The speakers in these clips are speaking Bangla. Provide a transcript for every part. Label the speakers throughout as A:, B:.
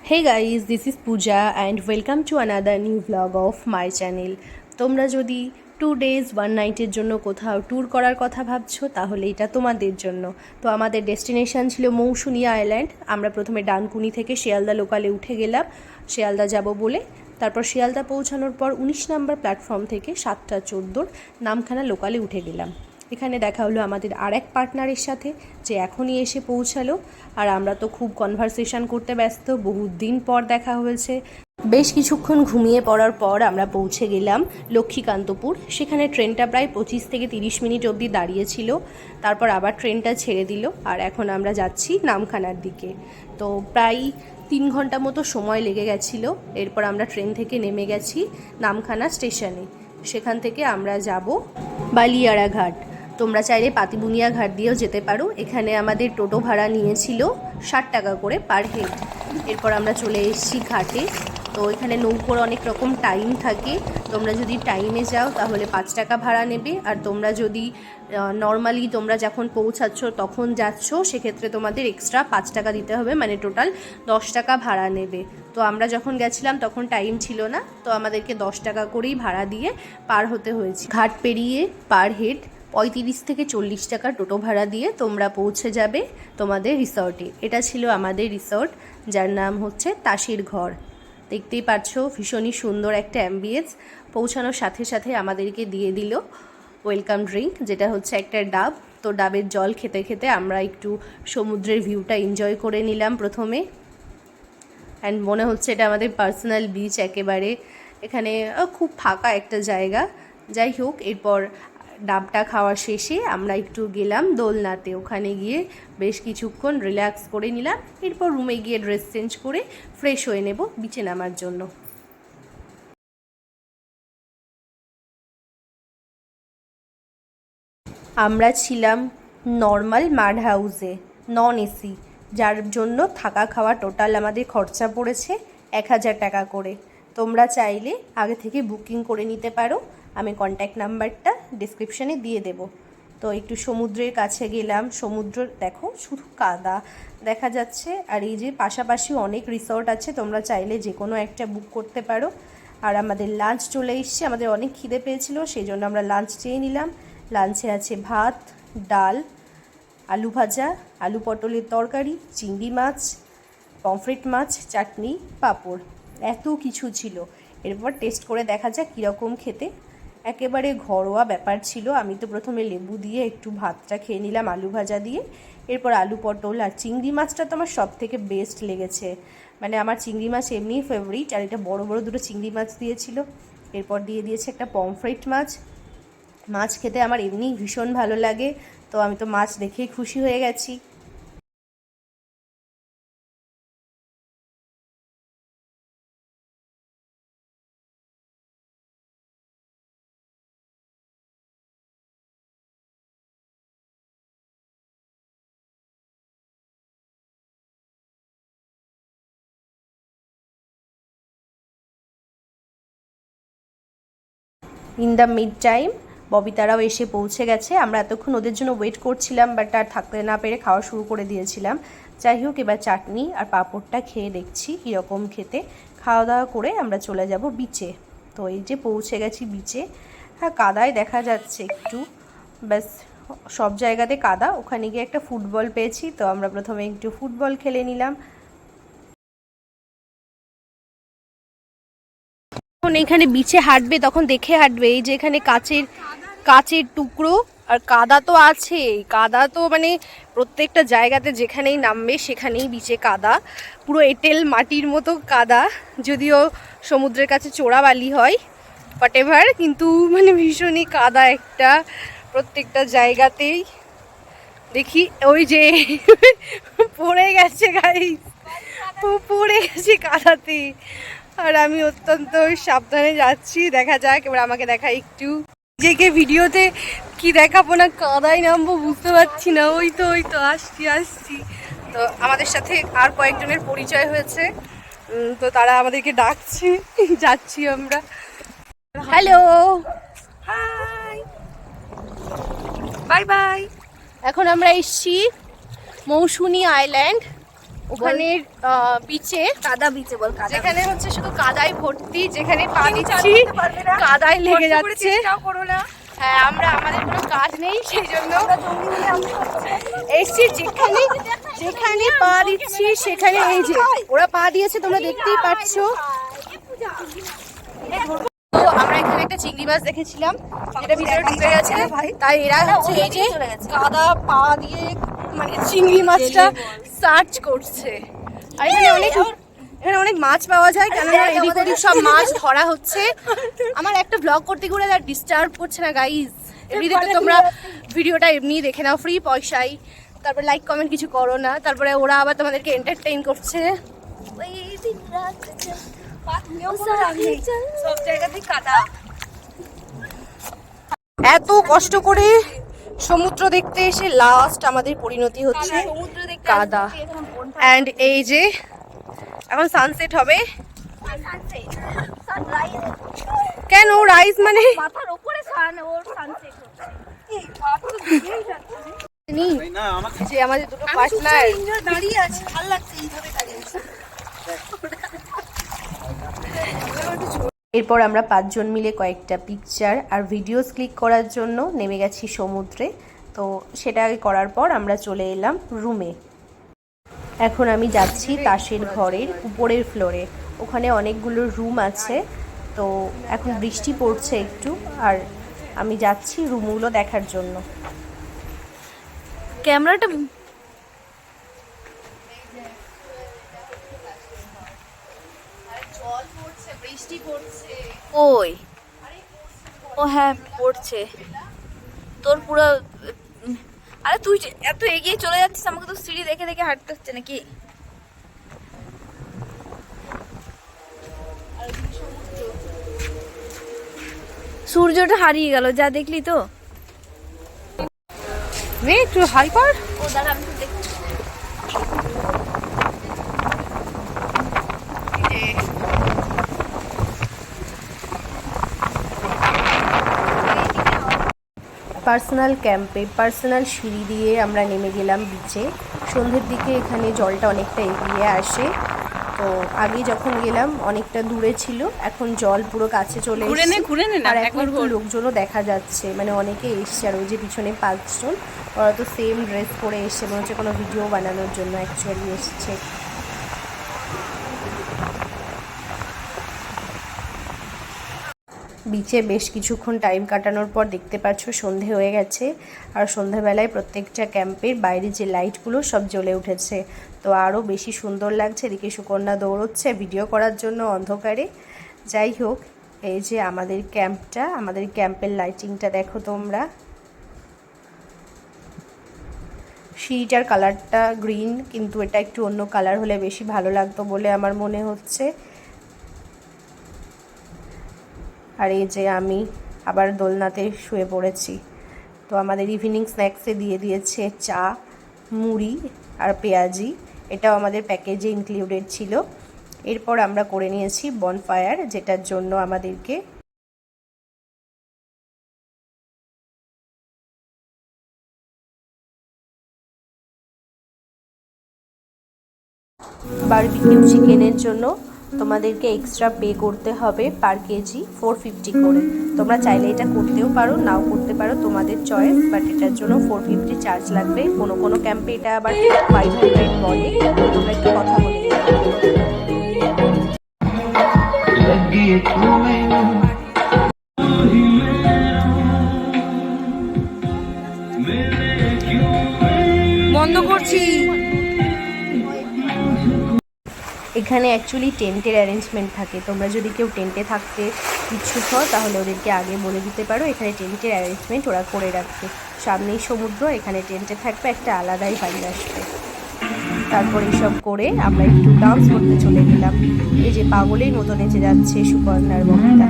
A: Hey guys, this is Pooja and welcome to another new vlog of my channel. তোমরা যদি 2 days 1 night-এর জন্য কোথাও ট্যুর করার কথা ভাবছো তাহলে এটা তোমাদের জন্য। তো আমাদের ডেস্টিনেশন ছিল মৌসুনী আইল্যান্ড। আমরা প্রথমে ডানকুনি থেকে শিয়ালদা লোকালে উঠে গেলাম শিয়ালদা যাব বলে। তারপর শিয়ালদা পৌঁছানোর পর 19 নম্বর প্ল্যাটফর্ম থেকে 7:14 নামখানা লোকালে উঠে গেলাম। এখানে দেখা হলো আমাদের আরেক পার্টনারের সাথে, যে এখনই এসে পৌঁছালো। আর আমরা তো খুব কনভারসেশন করতে ব্যস্ত, বহুত দিন পর দেখা হয়েছে। বেশ কিছুক্ষণ ঘুমিয়ে পড়ার পর আমরা পৌঁছে গেলাম লক্ষ্মীকান্তপুর। সেখানে ট্রেনটা প্রায় 25 থেকে 30 মিনিট অবধি দাঁড়িয়েছিল, তারপর আবার ট্রেনটা ছেড়ে দিল। আর এখন আমরা যাচ্ছি নামখানার দিকে। তো প্রায় 3 ঘন্টা মতো সময় লেগে গেছিলো। এরপর আমরা ট্রেন থেকে নেমে গেছি নামখানা স্টেশনে। সেখান থেকে আমরা যাব বালিয়াড়া ঘাট। তোমরা চাইলে পাতিবুনিয়া ঘাট দিয়েও যেতে পারো। এখানে আমাদের টোটো ভাড়া নিয়েছিল 60 টাকা করে পার হেড। এরপর আমরা চলে এসেছি ঘাটে। তো এখানে নৌকোর অনেক রকম টাইম থাকে। তোমরা যদি টাইমে যাও তাহলে 5 টাকা ভাড়া নেবে, আর তোমরা যদি নর্মালি তোমরা যখন পৌঁছাচ্ছ তখন যাচ্ছ সেক্ষেত্রে তোমাদের এক্সট্রা 5 টাকা দিতে হবে, মানে টোটাল 10 টাকা ভাড়া নেবে। তো আমরা যখন গেছিলাম তখন টাইম ছিল না, তো আমাদেরকে 10 টাকা করেই ভাড়া দিয়ে পার হতে হয়েছে। ঘাট পেরিয়ে পার হেড 35 থেকে 40 টাকা টোটো ভাড়া দিয়ে তোমরা পৌঁছে যাবে তোমাদের রিসর্টে। এটা ছিল আমাদের রিসর্ট, যার নাম হচ্ছে তাসের ঘর। দেখতেই পাচ্ছ ভীষণই সুন্দর একটা অ্যাম্বিয়েন্স। পৌঁছানোর সাথে সাথে আমাদেরকে দিয়ে দিল ওয়েলকাম ড্রিঙ্ক, যেটা হচ্ছে একটা ডাব। তো ডাবের জল খেতে খেতে আমরা একটু সমুদ্রের ভিউটা এনজয় করে নিলাম প্রথমে। অ্যান্ড মনে হচ্ছে এটা আমাদের পার্সোনাল বিচ একেবারে। এখানে খুব ফাঁকা একটা জায়গা। যাই হোক, এরপর ডাবটা খাওয়া শেষে আমরা একটু গেলাম দোলনাতে। ওখানে গিয়ে বেশ কিছুক্ষণ রিল্যাক্স করে নিলাম। এরপর রুমে গিয়ে ড্রেস চেঞ্জ করে ফ্রেশ হয়ে নেব বিচে নামার জন্য। আমরা ছিলাম নর্মাল মাড হাউসে, নন এসি, যার জন্য থাকা খাওয়া টোটাল আমাদের খরচা পড়েছে 1000 টাকা করে। তোমরা চাইলে আগে থেকে বুকিং করে নিতে পারো, আমি কন্ট্যাক্ট নাম্বারটা ডিসক্রিপশানে দিয়ে দেব। তো একটু সমুদ্রের কাছে গেলাম। সমুদ্র দেখো শুধু কাদা দেখা যাচ্ছে। আর এই যে পাশাপাশি অনেক রিসর্ট আছে, তোমরা চাইলে যে কোনো একটা বুক করতে পারো। আর আমাদের লাঞ্চ চলে এসছে, আমাদের অনেক খিদে পেয়েছিল, সেই জন্য আমরা লাঞ্চ চেয়ে নিলাম। লাঞ্চে আছে ভাত, ডাল, আলু ভাজা, আলু পটলের তরকারি, চিংড়ি মাছ, পমফ্রেট মাছ, চাটনি, পাঁপড়, এত কিছু ছিল। এরপর টেস্ট করে দেখা যাক কীরকম খেতে। একেবারে ঘরোয়া ব্যাপার ছিল। আমি তো প্রথমে লেবু দিয়ে একটু ভাতটা খেয়ে নিলাম আলু ভাজা দিয়ে। এরপর আলু পটল আর চিংড়ি মাছটা তো আমার সব থেকে বেস্ট লেগেছে, মানে আমার চিংড়ি মাছ এমনিই ফেভারিট। আর এটা বড় বড় দুটো চিংড়ি মাছ দিয়েছিল। এরপর দিয়ে দিয়েছে একটা পমফ্রেট মাছ। মাছ খেতে আমার এমনিই ভীষণ ভালো লাগে, তো আমি তো মাছ দেখেই খুশি হয়ে গেছি। ইন দ্য মিড টাইম ববিতারাও এসে পৌঁছে গেছে। আমরা এতক্ষণ ওদের জন্য ওয়েট করছিলাম, বাট আর থাকতে না পেরে খাওয়া শুরু করে দিয়েছিলাম। যাই হোক, এবার চাটনি আর পাঁপড়টা খেয়ে দেখছি কীরকম খেতে। খাওয়া দাওয়া করে আমরা চলে যাব বিচে। তো এই যে পৌঁছে গেছি বিচে। হ্যাঁ, কাদায় দেখা যাচ্ছে একটু, ব্যাস সব জায়গাতে কাদা। ওখানে গিয়ে একটা ফুটবল পেয়েছি, তো আমরা প্রথমে একটু ফুটবল খেলে নিলাম। যখন এখানে বিচে হাঁটবে তখন দেখে হাঁটবে, এই যে এখানে কাচের কাচের টুকরো আর কাদা তো আছে। কাদা তো মানে প্রত্যেকটা জায়গাতে যেখানেই নামবে সেখানেই বিচে কাদা, পুরো এঁটেল মাটির মতো কাদা। যদিও সমুদ্রের কাছে চোরাবালি হয়, হোয়াটএভার, কিন্তু মানে ভীষণই কাদা একটা প্রত্যেকটা জায়গাতেই। দেখি ওই যে পড়ে গেছে গাইস, ও পড়ে গেছে কাদাতে। আর আমি অত্যন্ত সাবধানে যাচ্ছি। দেখা যাক, এবার আমাকে দেখা একটু নিজেকে ভিডিওতে কি দেখাবো না কাদায় নামবো বুঝতে পারছি না। ওই তো আসছি। তো আমাদের সাথে আর কয়েকজনের পরিচয় হয়েছে, তো তারা আমাদেরকে ডাকছে, যাচ্ছি আমরা। Hello, hi, bye bye. এখন আমরা এসছি মৌসুনী আইল্যান্ড। ওখানে বিচে,
B: কাদা বিচে বল, কাদা
A: যেখানে হচ্ছে শুধু কাদায় ভর্তি, যেখানে পা দিচ্ছি কাদায় লেগে যাচ্ছে। হ্যাঁ, আমরা আমাদের কোনো কাজ নেই, সেই জন্য এসছি। যেখানে যেখানে পা দিচ্ছি সেখানে এই যে ওরা পা দিয়েছে, তোমরা দেখতেই পাচ্ছ। তো আমরা এখানে একটা চিংড়ি মাছ দেখেছিলাম, যেটা ভিতরে ঢুকে গেছে, তাই এরা হচ্ছে এই যে কাদা পা দিয়ে মানে চিংড়ি মাছটা সার্চ করছে। আর এখানে অনেক মাছ পাওয়া যায়, কেননা এদিক ওদিক সব মাছ ধরা হচ্ছে। আমার একটা ব্লগ করতে গেলে আর ডিস্টার্ব করছে না গাইজ। এমনিতে তো তোমরা ভিডিওটা এমনি দেখে নাও ফ্রি পয়সায়, তারপর লাইক কমেন্ট কিছু করো না, তারপরে ওরা আবার তোমাদেরকে এন্টারটেইন করছে।
B: সব জায়গাতেই কাদা।
A: এত কষ্ট করে সমুদ্র দেখতে এসে লাস্ট আমাদের পরিণতি হচ্ছে কাদা। অ্যান্ড এই যে এখন সানসেট হবে। কেন রাইজ মানে
B: মাথার উপরে সানসেট হচ্ছে।
A: যে আমাদের দুটো পার্টনার
B: দাঁড়িয়ে আছে, ভালো লাগছে এইভাবে দাঁড়িয়ে আছে।
A: এরপর আমরা 5 জন মিলে কয়েকটা পিকচার আর ভিডিওস ক্লিক করার জন্য নেমে গেছি সমুদ্রে। তো সেটা করার পর আমরা চলে এলাম রুমে। এখন আমি যাচ্ছি তাসের ঘরের উপরের ফ্লোরে, ওখানে অনেকগুলো রুম আছে। তো এখন বৃষ্টি পড়ছে একটু, আর আমি যাচ্ছি রুমগুলো দেখার জন্য।
B: ক্যামেরাটা ওই ও হ্যাঁ পড়ছে তোর পুরো। আরে তুই এত এগিয়ে চলে যাচ্ছিস, আমাকে তো সিঁড়ি দেখে দেখে হাঁটতে হচ্ছে নাকি। সূর্যটা হারিয়ে গেল, যা দেখলি তো।
A: একটু হাই কর।
B: ও দাঁড়া, আমি তো দেখছি।
A: পার্সোনাল ক্যাম্পে পার্সোনাল সিঁড়ি দিয়ে আমরা নেমে গেলাম বিচে। সন্ধ্যের দিকে এখানে জলটা অনেকটা এগিয়ে আসে। তো আগে যখন গেলাম অনেকটা দূরে ছিল, এখন জল পুরো কাছে চলে এসেছে। আর এখন একটু লোকজনও দেখা যাচ্ছে, মানে অনেকে এসছে। আর ওই যে পিছনে 5 জন, ওরা তো সেম ড্রেস পরে এসছে, মনে হচ্ছে কোনো ভিডিও বানানোর জন্য অ্যাকচুয়ালি এসছে। বিচে বেশ কিছুক্ষণ টাইম কাটানোর পর দেখতে পাচ্ছ সন্ধে হয়ে গেছে। আর সন্ধেবেলায় প্রত্যেকটা ক্যাম্পের বাইরে যে লাইটগুলো সব জ্বলে উঠেছে, তো আরও বেশি সুন্দর লাগছে। এদিকে সুকন্যা দৌড়চ্ছে ভিডিও করার জন্য অন্ধকারে। যাই হোক, এই যে আমাদের ক্যাম্পটা, আমাদের ক্যাম্পের লাইটিংটা দেখো তোমরা। সিঁড়িটার কালারটা গ্রিন, কিন্তু এটা একটু অন্য কালার হলে বেশি ভালো লাগতো বলে আমার মনে হচ্ছে। আর এই যে আমি আবার দোলনাতে শুয়ে পড়েছি। তো আমাদের ইভিনিং স্ন্যাক্সে দিয়ে দিয়েছে চা, মুড়ি আর পেঁয়াজি, এটাও আমাদের প্যাকেজে ইনক্লুডেড ছিল। এরপর আমরা করে নিয়েছি বনফায়ার, যেটার জন্য আমাদেরকে বারবিকিউ চিকেনের জন্য তোমাদেরকে এক্সট্রা পে করতে হবে পার কেজি 450 করে। তোমরা চাইলে এটা করতেও পারো, নাও করতে পারো, তোমাদের চয়েস। বাট এটার জন্য 450 চার্জ লাগবে। কোনো কোনো ক্যাম্পে এটা আবার 500 বলে। তোমরা একটু কথা বলে
B: বন্ধ করছি।
A: এখানে অ্যাকচুয়ালি টেন্টের অ্যারেঞ্জমেন্ট থাকে। তোমরা যদি কেউ টেন্টে থাকতে ইচ্ছুক হও তাহলে ওদেরকে আগে বলে দিতে পারো, এখানে টেন্টের অ্যারেঞ্জমেন্ট ওরা করে রাখবে। সামনেই সমুদ্র, এখানে টেন্টে থাকবে, একটা আলাদাই ভালো আসবে। তারপর এইসব করে আমরা একটু ডান্স করতে চলে গেলাম। এই যে পাগলের মতো নেচে যাচ্ছে সুকন্যার বক্তা।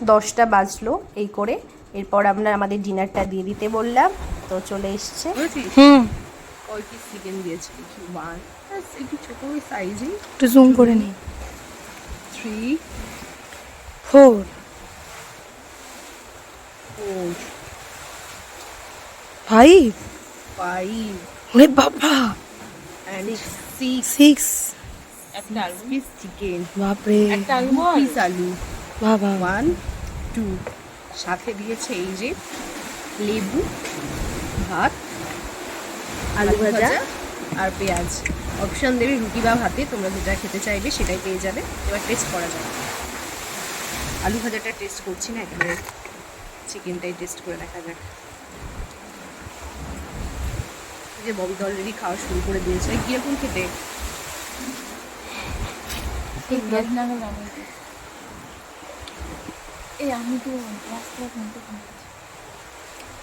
A: 10টা বাজলো এই করে। এরপর আমরা আমাদের ডিনারটা দিয়ে দিতে বললাম, তো চলে এসছে। চিকেন দিয়েছে একটু ছোট সাইজে,
B: একটু জুম করে নি।
A: 3,
B: 4 ভাই
A: 5
B: ওরে বাবা
A: and 6
B: সিক্স
A: একটা আলু পিস চিকেন,
B: বাপরে
A: একটা আলু পিস আলু,
B: বাবা
A: 1 2 সাথে দিয়েছে এই যে লেবু, ভাত, আলু ভাজা আর পেঁয়াজ। অপশন দেবে রুটি বা ভাতে, তোমরা যেটা খেতে চাইবে সেটাই পেয়ে যাবে। এবার টেস্ট করা যাবে। আলু ভাজাটা টেস্ট করছি না, একেবারে চিকেনটাই টেস্ট করে দেখা যাক। এই যে ববি তো অলরেডি খাওয়া শুরু করে দিয়েছে। কিরকম খেতে?
B: আমি তো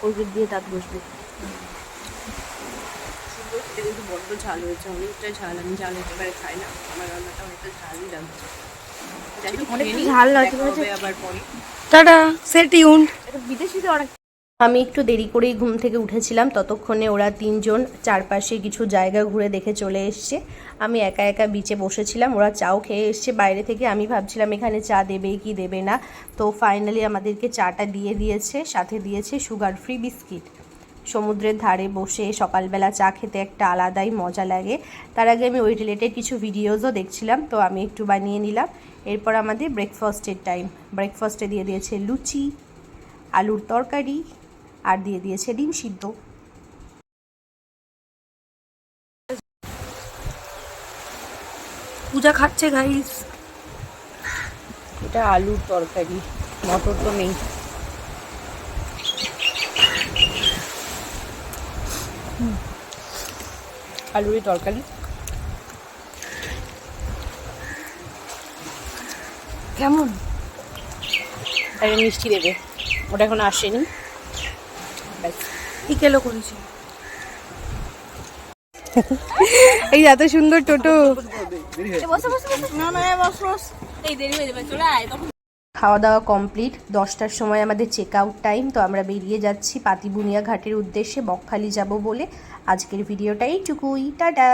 B: ওই দিক দিয়ে দাঁত বসবে।
A: সুন্দর খেতে, কিন্তু বড্ড ঝাল হয়েছে, অনেকটা ঝাল। আমি ঝাল একেবারে খাই না, আমার রান্নাটা অনেকটা ঝালই লাগছে। যাই হোক,
B: অনেকটা
A: খেয়ে নিই,
B: ঝাল লাগছে,
A: দেখা হবে আবার পরে।
B: Tata stay tuned. এটা বিদেশিতে অনেক।
A: আমি একটু দেরি করেই ঘুম থেকে উঠেছিলাম, ততক্ষণে ওরা তিনজন চারপাশে কিছু জায়গা ঘুরে দেখে চলে এসছে। আমি একা একা বিচে বসেছিলাম, ওরা চাও খেয়ে এসছে বাইরে থেকে। আমি ভাবছিলাম এখানে চা দেবে কি দেবে না, তো ফাইনালি আমাদেরকে চাটা দিয়ে দিয়েছে, সাথে দিয়েছে সুগার ফ্রি বিস্কিট। সমুদ্রের ধারে বসে সকালবেলা চা খেতে একটা আলাদাই মজা লাগে। তার আগে আমি ওই রিলেটেড কিছু ভিডিওসও দেখছিলাম, তো আমি একটু বানিয়ে নিলাম। এরপর আমাদের ব্রেকফাস্টের টাইম। ব্রেকফাস্টে দিয়ে দিয়েছে লুচি, আলুর তরকারি, আর দিয়ে দিয়েছে ডিম সিদ্ধ।
B: পূজা খাচ্ছে গাইস।
A: এটা আলুর তরকারি, মটর তো নেই। আলুরই তরকারি।
B: কেমন?
A: তাই মিষ্টি দেবে, ওটা এখন আসেনি। ব্যাস।
B: কি কেলো করেছি?
A: এই এত সুন্দর টোটো। খাওয়া দাওয়া কমপ্লিট, 10টার সময় আমাদের চেক আউট টাইম। তো আমরা বেরিয়ে যাচ্ছি পাতিবুনিয়া ঘাটের উদ্দেশ্যে, বকখালি যাব বলে। আজকের ভিডিওটা এইটুকুই, টাটা।